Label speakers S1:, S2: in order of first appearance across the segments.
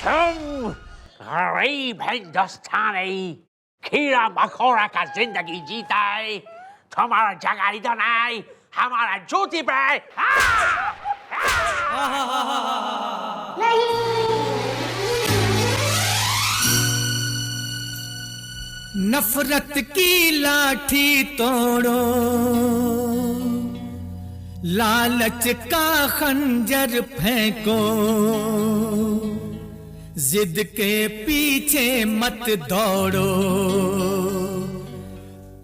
S1: तुम गरीब हिंदुस्तानी कीड़ा मकोड़ा का जिंदगी जीता है, तुम्हारा जगह इधर नहीं, हमारा ज्योति पे।
S2: नफरत की लाठी तोड़ो, लालच का खंजर फेंको, जिद के पीछे मत दौड़ो,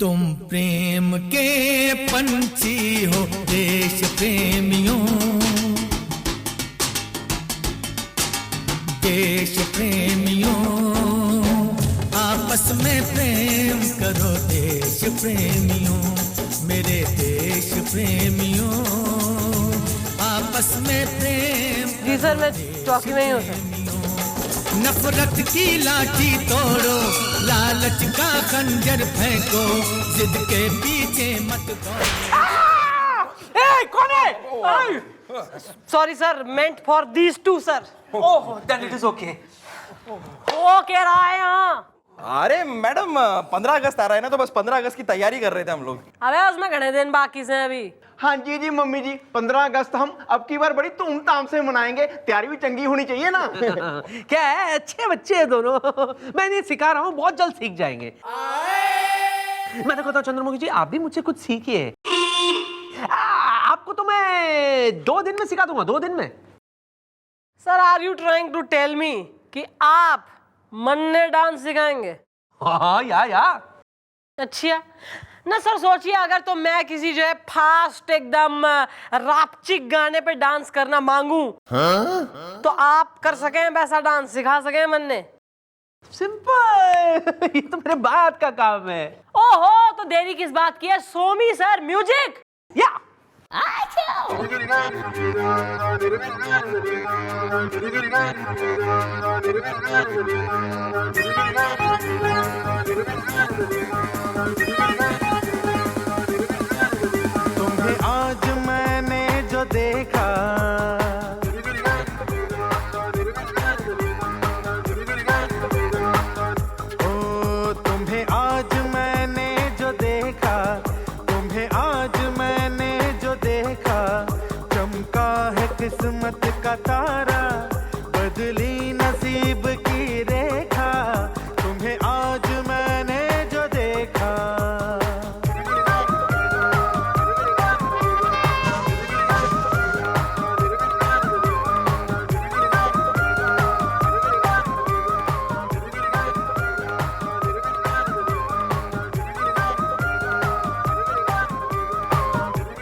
S2: तुम प्रेम के पंछी हो देश प्रेमियों, देश प्रेमियों, आपस में प्रेम करो देश प्रेमियों, मेरे देश प्रेमियों, आपस में प्रेम।
S3: जी सर, मैं चौकी में ही हूँ सर।
S2: नफरत की लाठी तोड़ो, लालच का खंजर फेंको, जिद के पीछे मत दौड़ो।
S1: कौन है?
S3: Sorry sir, meant for these two sir.
S4: Oh, then it is okay.
S3: वो कह रहा है यहाँ।
S4: अरे मैडम, 15 अगस्त आ रहा है ना, तो बस 15 अगस्त की तैयारी कर रहे थे हम लोग।
S3: अबे उसमें घने दिन बाकी से अभी।
S5: हाँ जी जी मम्मी जी, 15 अगस्त हम अब की बार बड़ी धूमधाम से मनाएंगे, तैयारी भी चंगी होनी चाहिए ना।
S6: क्या है, अच्छे बच्चे हैं दोनों। मैं इन्हें सिखा रहा हूँ, बहुत जल्द सीख जाएंगे। मैं तो कहता हूँ चंद्रमुखी जी, आप भी मुझसे कुछ सीखिए। आपको तो मैं 2 दिन में सिखा दूंगा, 2 दिन में।
S3: Sir, are you trying to tell me कि आप मन्ने डांस सिखाएंगे?
S6: हाँ या।
S3: अच्छा ना सर, सोचिए अगर तो मैं किसी जो है फास्ट एकदम रापचिक गाने पे डांस करना मांगू, तो आप कर सकें वैसा डांस, सिखा सकें मन्ने?
S6: सिंपल। ये तो मेरे बात का काम है।
S3: ओहो, तो देरी किस बात की है? सोमी सर, म्यूजिक।
S6: या
S2: तुम्हें आज मैंने जो देखा, ओ तुम्हें आज मैंने जो देखा, तुम्हें आज मैंने जो देखा, चमका है किस्मत का तारा, बदली नसीब की रेखा, तुम्हें आज मैंने जो देखा।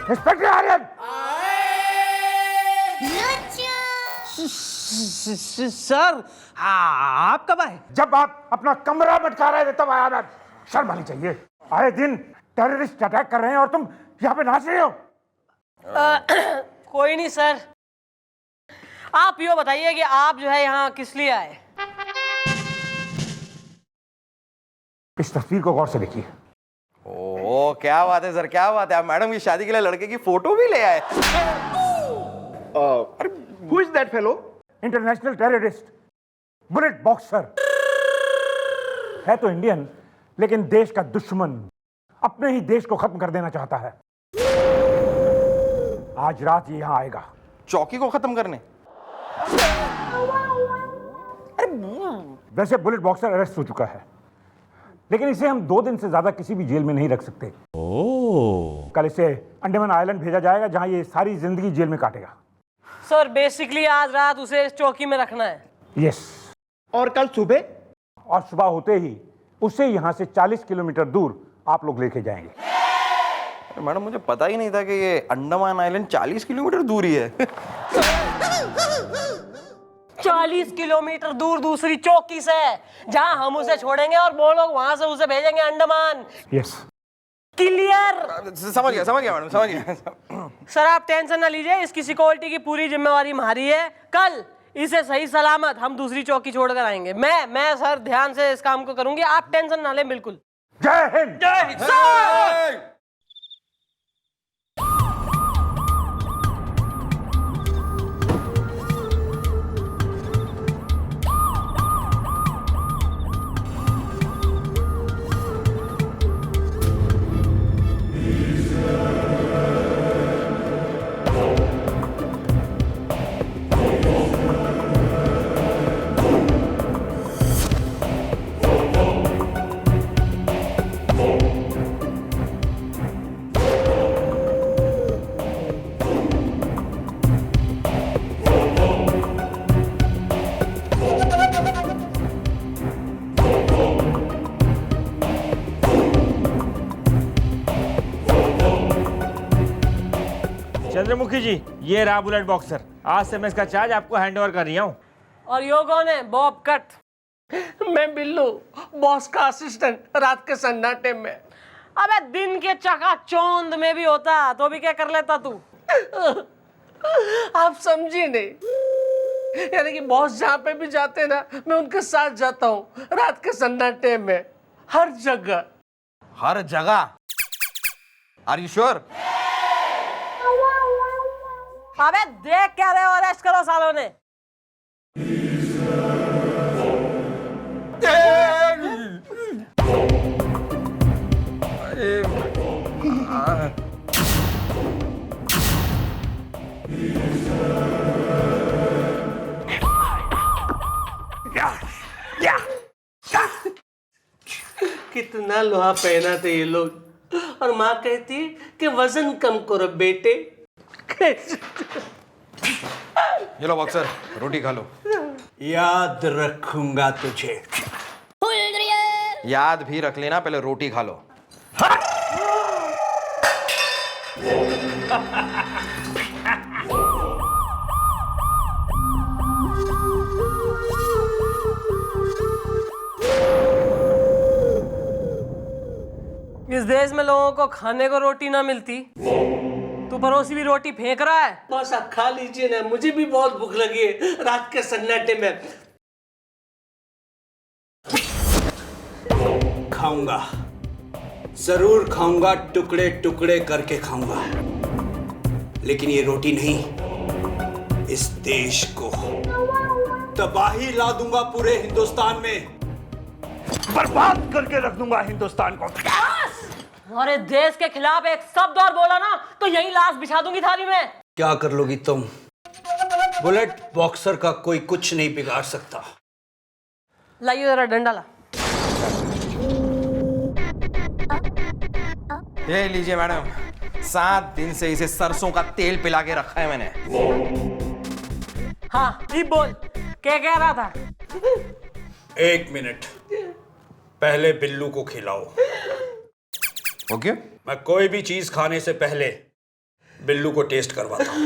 S1: इंस्पेक्टर आर्यन!
S6: सर, आप कब आए?
S1: जब आप अपना कमरा भटका रहे थे तब आया मैं। शर्म आनी चाहिए, आए दिन टेररिस्ट अटैक कर रहे हैं और तुम यहाँ पे नाच रहे हो।
S3: कोई नहीं सर, आप यो बताइए कि आप जो है यहाँ किस लिए आए?
S1: इस तस्वीर को गौर से देखिए।
S4: ओह, क्या बात है सर, क्या बात है। आप मैडम की शादी के लिए लड़के की फोटो भी ले आए।
S5: Who is that fellow?
S1: International terrorist bullet boxer है तो इंडियन, लेकिन देश का दुश्मन, अपने ही देश को खत्म कर देना चाहता है। आज रात ये यहाँ आएगा
S4: चौकी को खत्म करने।
S1: वैसे बुलेट बॉक्सर अरेस्ट हो चुका है, लेकिन इसे हम 2 दिन से ज्यादा किसी भी जेल में नहीं रख सकते। कल इसे अंडमान आइलैंड भेजा जाएगा, जहां ये सारी जिंदगी जेल में काटेगा।
S3: सर, बेसिकली आज रात उसे इस चौकी में रखना है।
S1: यस।
S5: और कल सुबह?
S1: और सुबह होते ही उसे यहां से 40 किलोमीटर दूर आप लोग लेके जाएंगे।
S4: मैडम, मुझे पता ही नहीं था कि ये अंडमान आइलैंड 40 किलोमीटर दूर ही है।
S3: 40 किलोमीटर दूर दूसरी चौकी से, जहां हम उसे छोड़ेंगे और वो लोग वहां से उसे भेजेंगे अंडमान।
S1: यस।
S3: क्लियर?
S4: समझ गया मैडम, समझ गया।
S3: सर, आप टेंशन ना लीजिए, इसकी सिक्योरिटी की पूरी जिम्मेवारी हमारी है। कल इसे सही सलामत हम दूसरी चौकी छोड़कर आएंगे। मैं सर ध्यान से इस काम को करूंगी, आप टेंशन ना लें बिल्कुल।
S1: जय हिंद।
S3: जय हिंद सर।
S7: चंद्रमुखी जी, ये रहा बुलेट बॉक्सर। आज से मैं इसका चार्ज आपको हैंड ओवर कर रही हूँ।
S3: और यो कौन है? Bob cut.
S6: मैं बिल्लू, बॉस का असिस्टेंट, रात के सन्नाटे में।
S3: अबे दिन के चकाचौंध में भी होता तो भी क्या कर लेता तू?
S6: आप समझी नहीं, यानी कि बॉस जहाँ पे भी जाते हैं ना, मैं उनके साथ जाता हूँ रात के सन्नाटे में, हर जगह।
S4: हर जगह? Are you sure?
S3: अबे देख क्या रहे हो, अरेस्ट करो सालों ने।
S6: कितना लोहा पहना थे ये लोग, और माँ कहती कि वजन कम करो बेटे।
S4: ये लो बॉक्सर, रोटी खा लो।
S8: याद रखूंगा तुझे।
S4: याद भी रख लेना, पहले रोटी खा लो।
S3: इस देश में लोगों को खाने को रोटी ना मिलती, तू पड़ोसी भी रोटी फेंक रहा है।
S6: बस आप खा लीजिए ना, मुझे भी बहुत भूख लगी है रात के सन्नाटे में।
S8: खाऊंगा, जरूर खाऊंगा, टुकड़े टुकड़े करके खाऊंगा, लेकिन ये रोटी नहीं, इस देश को तबाही ला दूंगा, पूरे हिंदुस्तान में बर्बाद करके रख दूंगा हिंदुस्तान को।
S3: हमारे देश के खिलाफ एक शब्द और बोला ना तो यही लाश बिछा दूंगी थाली में।
S8: क्या कर लोगी तुम? बुलेट बॉक्सर का कोई कुछ नहीं बिगाड़ सकता।
S3: लाइए जरा डंडा ला।
S4: ये लीजिए मैडम, 7 दिन से इसे सरसों का तेल पिला के रखा है मैंने।
S3: हाँ ये बोल, क्या कह रहा था?
S8: 1 मिनट, पहले बिल्लू को खिलाओ।
S4: ओके?
S8: मैं कोई भी चीज खाने से पहले बिल्लू को टेस्ट करवाता हूँ।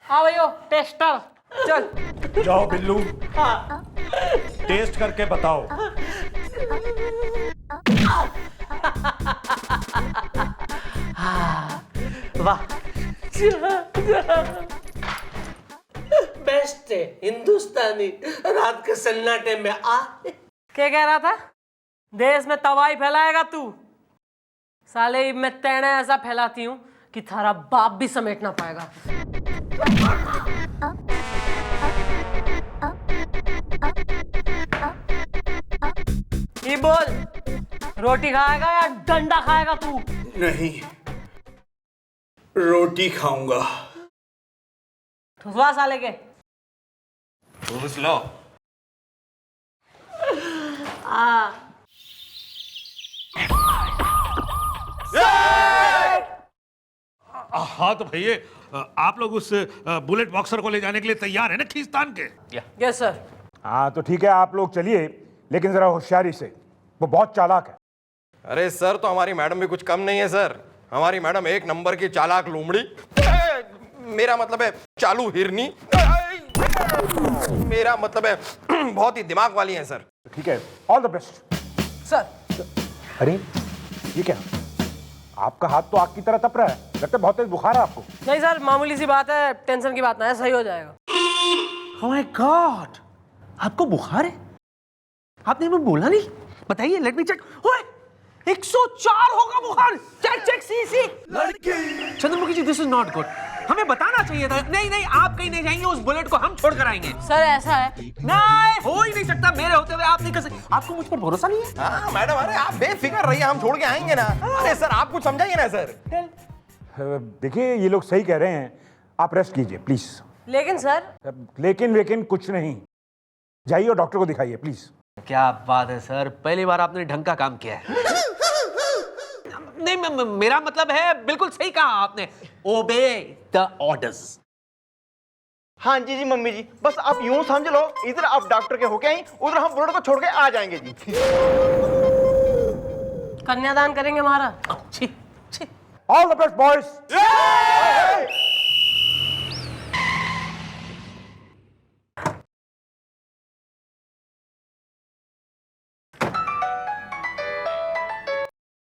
S3: हाँ भैया, टेस्टर चल।
S9: जाओ बिल्लू, टेस्ट करके बताओ।
S6: वाह, बेस्ट है हिंदुस्तानी, रात के सन्नाटे में।
S3: क्या कह रहा था? देश में तबाही फैलाएगा तू? साले मैं तेने ऐसा फैलाती हूँ कि थारा बाप भी समेट ना पाएगा। ये बोल, रोटी खाएगा या डंडा खाएगा तू?
S8: नहीं, रोटी खाऊंगा।
S3: ठुसवा साले के।
S4: ठूस लो।
S9: हाँ तो भैया, आप लोग उस बुलेट बॉक्सर को ले जाने के लिए तैयार है ना खींचतान के?
S3: Yes sir.
S1: हाँ तो ठीक है, आप लोग चलिए, लेकिन जरा होशियारी से, वो बहुत चालाक है।
S4: अरे सर, तो हमारी मैडम भी कुछ कम नहीं है सर। हमारी मैडम 1 नंबर की चालाक लोमड़ी, मेरा मतलब है चालू हिरनी, मेरा मतलब है बहुत ही दिमाग वाली है सर।
S1: ठीक है, ऑल द बेस्ट
S3: सर।
S1: अरे ये क्या, आपका हाथ तो आग की तरह तप रहा है, लगता है बहुत तेज बुखार है आपको।
S3: नहीं सर, मामूली सी बात है, टेंशन की बात ना है, सही हो जाएगा।
S6: Oh my God! आपको बुखार है? आपने हमें बोला नहीं। बताइए, लेट मी चेक। ओए, 104 होगा बुखार। चेक चेक, सी लड़की। चंद्रमुखी जी, दिस इज नॉट गुड। हमें बताना चाहिए था। नहीं नहीं, आप कहीं नहीं जाएंगे, उस बुलेट को हम छोड़ कर आएंगे।
S3: सर ऐसा है,
S6: नहीं, हो ही नहीं सकता, मेरे होते हुए आप नहीं कर सकते। आपको मुझ पर भरोसा नहीं है?
S4: हाँ मैडम, अरे आप बेफिक्र रहिए, हम छोड़ के आएंगे ना। अरे सर, आप कुछ समझाइए ना सर।
S1: देखिए ये लोग सही कह रहे हैं, आप रेस्ट कीजिए प्लीज।
S3: लेकिन सर।
S1: लेकिन कुछ नहीं, जाइए और डॉक्टर को दिखाइए प्लीज।
S6: क्या बात है सर, पहली बार आपने ढंग का काम किया है। नहीं, मेरा मतलब है, बिल्कुल सही कहा आपने। Obey the orders.
S5: हाँ जी जी मम्मी जी, बस आप यूं समझ लो, इधर आप डॉक्टर के होके आई, उधर हम बुलेट को छोड़ के आ जाएंगे जी।
S3: कन्यादान करेंगे हमारा।
S1: All the best boys.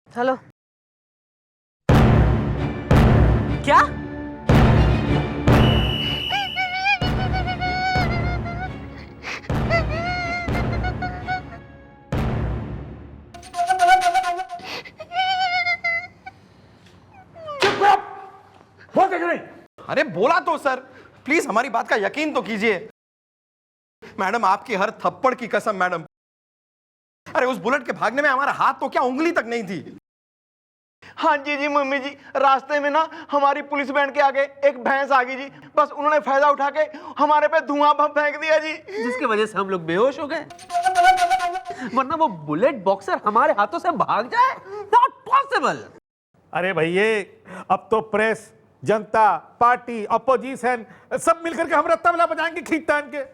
S3: Hello. क्या?
S1: बोलते क्यों नहीं?
S4: अरे बोला तो सर, प्लीज हमारी बात का यकीन तो कीजिए। मैडम आपकी हर थप्पड़ की कसम मैडम, अरे उस बुलेट के भागने में हमारा हाथ तो क्या उंगली तक नहीं थी।
S5: हाँ जी जी मम्मी जी, रास्ते में ना हमारी पुलिस वैन के आगे एक भैंस आ गई जी, बस उन्होंने फायदा उठा के हमारे पे धुआं बम फेंक दिया जी।
S6: जिसकी वजह से हम लोग बेहोश हो गए, वरना वो बुलेट बॉक्सर हमारे हाथों से भाग जाए, नॉट पॉसिबल।
S9: अरे भैया, अब तो प्रेस, जनता, पार्टी, अपोजिशन सब मिलकर के हम रत्ता बजाएंगे खींच तान के।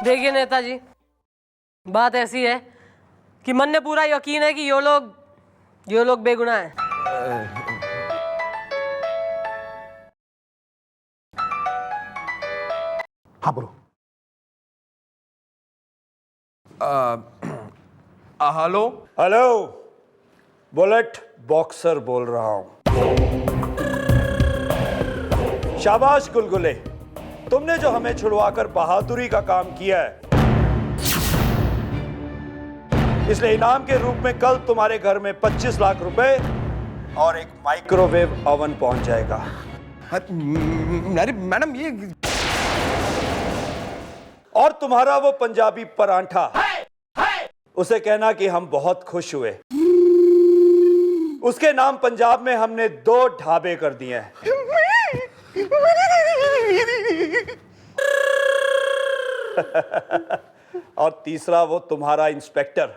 S3: देखिए नेताजी, बात ऐसी है कि मन ने पूरा यकीन है कि ये लोग बेगुनाह हैं।
S1: हाँ बोलो।
S4: हेलो।
S8: हेलो, बुलेट बॉक्सर बोल रहा हूं। शाबाश गुलगुले, तुमने जो हमें छुड़वाकर बहादुरी का काम किया है, इसलिए इनाम के रूप में कल तुम्हारे घर में 25 लाख रुपए और एक माइक्रोवेव ओवन पहुंच जाएगा।
S4: अरे मैडम ये,
S8: और तुम्हारा वो पंजाबी परांठा, उसे कहना कि हम बहुत खुश हुए। उसके नाम पंजाब में हमने 2 ढाबे कर दिए हैं। और तीसरा वो तुम्हारा इंस्पेक्टर,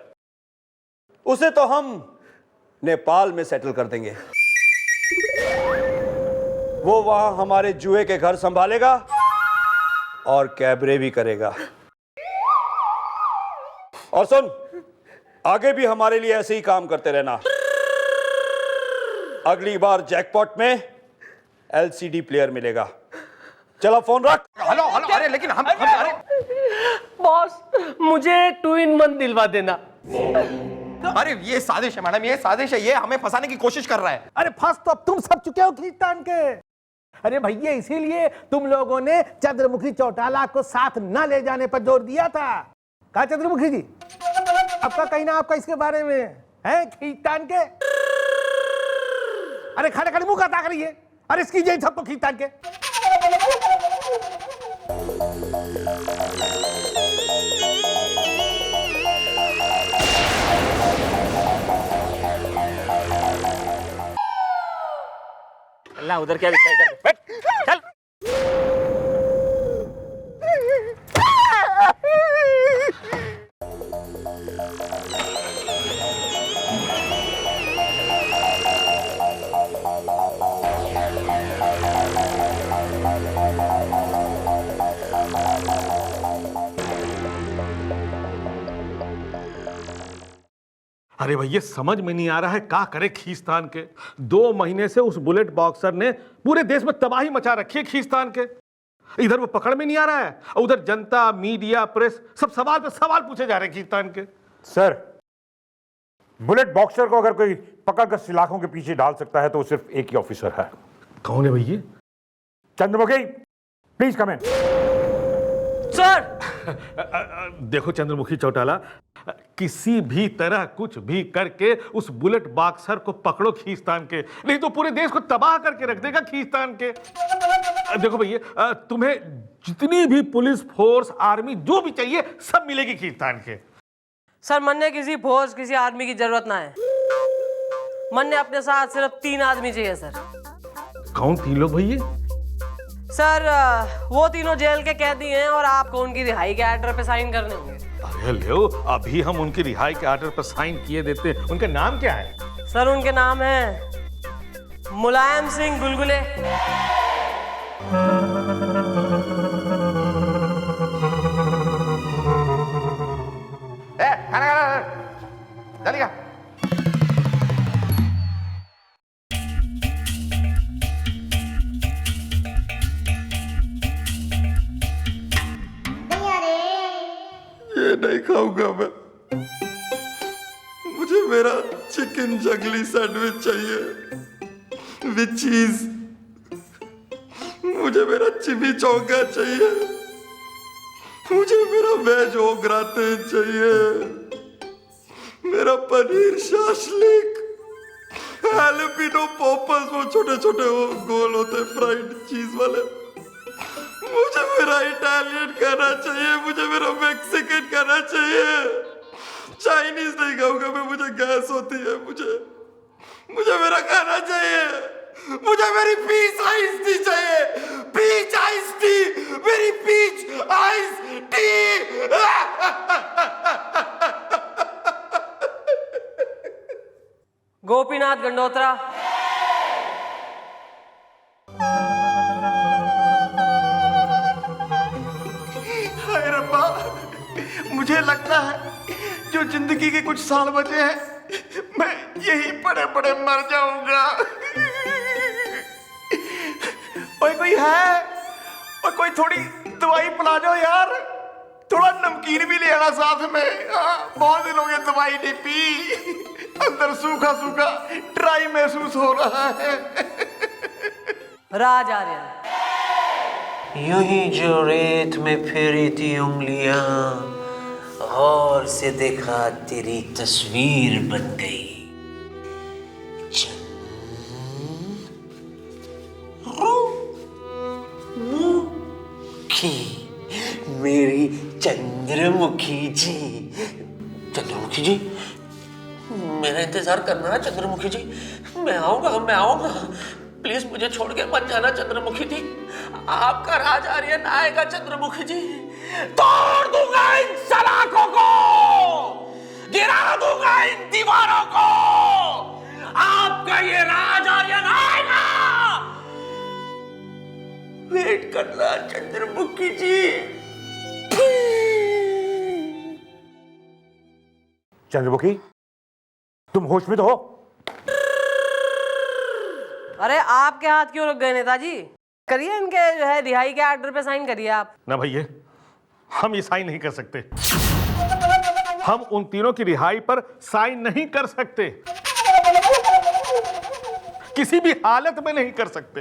S8: उसे तो हम नेपाल में सेटल कर देंगे। वो वहां हमारे जुए के घर संभालेगा और कैबरे भी करेगा। और सुन, आगे भी हमारे लिए ऐसे ही काम करते रहना। अगली बार जैकपॉट में एलसीडी प्लेयर मिलेगा। चलो फोन रख।
S4: Hello hello. अरे लेकिन हम अरे
S6: बॉस, मुझे 2 in 1 दिलवा देना।
S4: अरे ये साजिश है मैडम, ये साजिश है, ये हमें फंसाने की कोशिश कर रहा है।
S9: अरे फंस तो अब तुम सब चुके हो खींच तान के। अरे भैया, इसीलिए तुम लोगों ने चंद्रमुखी चौटाला को साथ न ले जाने पर जोर दिया था। कहा चंद्रमुखी जी, आपका कहना आपका इसके बारे में है खींच तान के। अरे खड़े खड़े मुंह का करिए। अरे इसकी जेल सबको खींच तान के।
S7: अल्लाह उधर क्या लिखा है, इधर बैठ, चल।
S9: अरे भैया, समझ में नहीं आ रहा है क्या करे खींचतान के। 2 महीने से उस बुलेट बॉक्सर ने पूरे देश में तबाही मचा रखी है खींचतान के। इधर वो पकड़ में नहीं आ रहा है, और उधर जनता, मीडिया, प्रेस सब सवाल पे सवाल पूछे जा रहे हैं खींचतान के।
S1: सर, बुलेट बॉक्सर को अगर कोई पकड़कर सलाखों के पीछे डाल सकता है तो सिर्फ एक ही ऑफिसर है।
S9: कौन है भैया?
S1: Chandramukhi, please come in.
S3: Sir
S9: देखो चंद्रमुखी चौटाला, किसी भी तरह कुछ भी करके उस बुलेट बॉक्सर को पकड़ो खींचतान के, नहीं तो पूरे देश को तबाह करके रख देगा खींचतान के। देखो भैया, तुम्हें जितनी भी पुलिस फोर्स, आर्मी जो भी चाहिए सब मिलेगी खींचतान के।
S3: सर, मन ने किसी फोर्स, किसी आर्मी की जरूरत ना है। मन ने अपने साथ सिर्फ 3 आदमी चाहिए सर।
S9: कौन 3 लोग भैया?
S3: सर, वो तीनों जेल के कैदी हैं और आपको उनकी रिहाई के ऑर्डर पे साइन करने होंगे।
S9: अरे लो, अभी हम उनकी रिहाई के ऑर्डर पर साइन किए देते। उनका नाम क्या है?
S3: सर, उनके नाम है मुलायम सिंह गुलगुले।
S4: खाना चलिए। नहीं खाऊंगा मैं। मुझे मेरा चिकन जंगली सैंडविच चाहिए विद चीज। मुझे मेरा चिमी चौका चाहिए। मुझे मेरा वेज ओगराते चाहिए। मेरा पनीर शाशलिक, हैलपिनो पॉपर्स, वो छोटे छोटे वो गोल होते फ्राइड चीज वाले। मुझे मेरा इटालियन खाना चाहिए। मुझे मेरा मैक्सिकन खाना चाहिए। चाइनीज नहीं खाऊंगा मैं, मुझे गैस होती है। मुझे मेरा खाना चाहिए। मुझे मेरी पीच आइस टी चाहिए। पीच आइस टी, मेरी peach ice tea.
S3: Gopinath Gandotra.
S5: हाय रब्बा, मुझे लगता है जो जिंदगी के कुछ साल बचे हैं मैं यही पड़े पड़े मर जाऊंगा। कोई है? और कोई थोड़ी दवाई पिला दो यार। थोड़ा नमकीन भी ले आना साथ में। बहुत दिन हो गए दवाई नहीं पी। अंदर सूखा सूखा ड्राई महसूस हो रहा है।
S3: राज आर्यन।
S6: यूं ही जो रेत में फेरी थी उंगलियां, और से देखा तेरी तस्वीर बन गई। चंद्रमुखी, मेरी चंद्रमुखी जी। चंद्रमुखी जी, मेरा इंतजार करना है चंद्रमुखी जी। मैं आऊंगा। प्लीज मुझे छोड़ के मत जाना चंद्रमुखी जी। आपका राज आर्यन आएगा चंद्रमुखी जी। तोड़ दूंगा इन सलाखों को, गिरा दूंगा इन दीवारों को। आपका ये राज आर्यन आएगा। वेट करना चंद्रमुखी जी।
S1: चंद्रमुखी, तुम होश में तो हो?
S3: अरे आपके हाथ क्यों रुक गए नेताजी? करिए इनके जो है रिहाई के ऑर्डर पे साइन करिए आप।
S9: ना भैया, हम ये साइन नहीं कर सकते। हम उन तीनों की रिहाई पर साइन नहीं कर सकते, किसी भी हालत में नहीं कर सकते।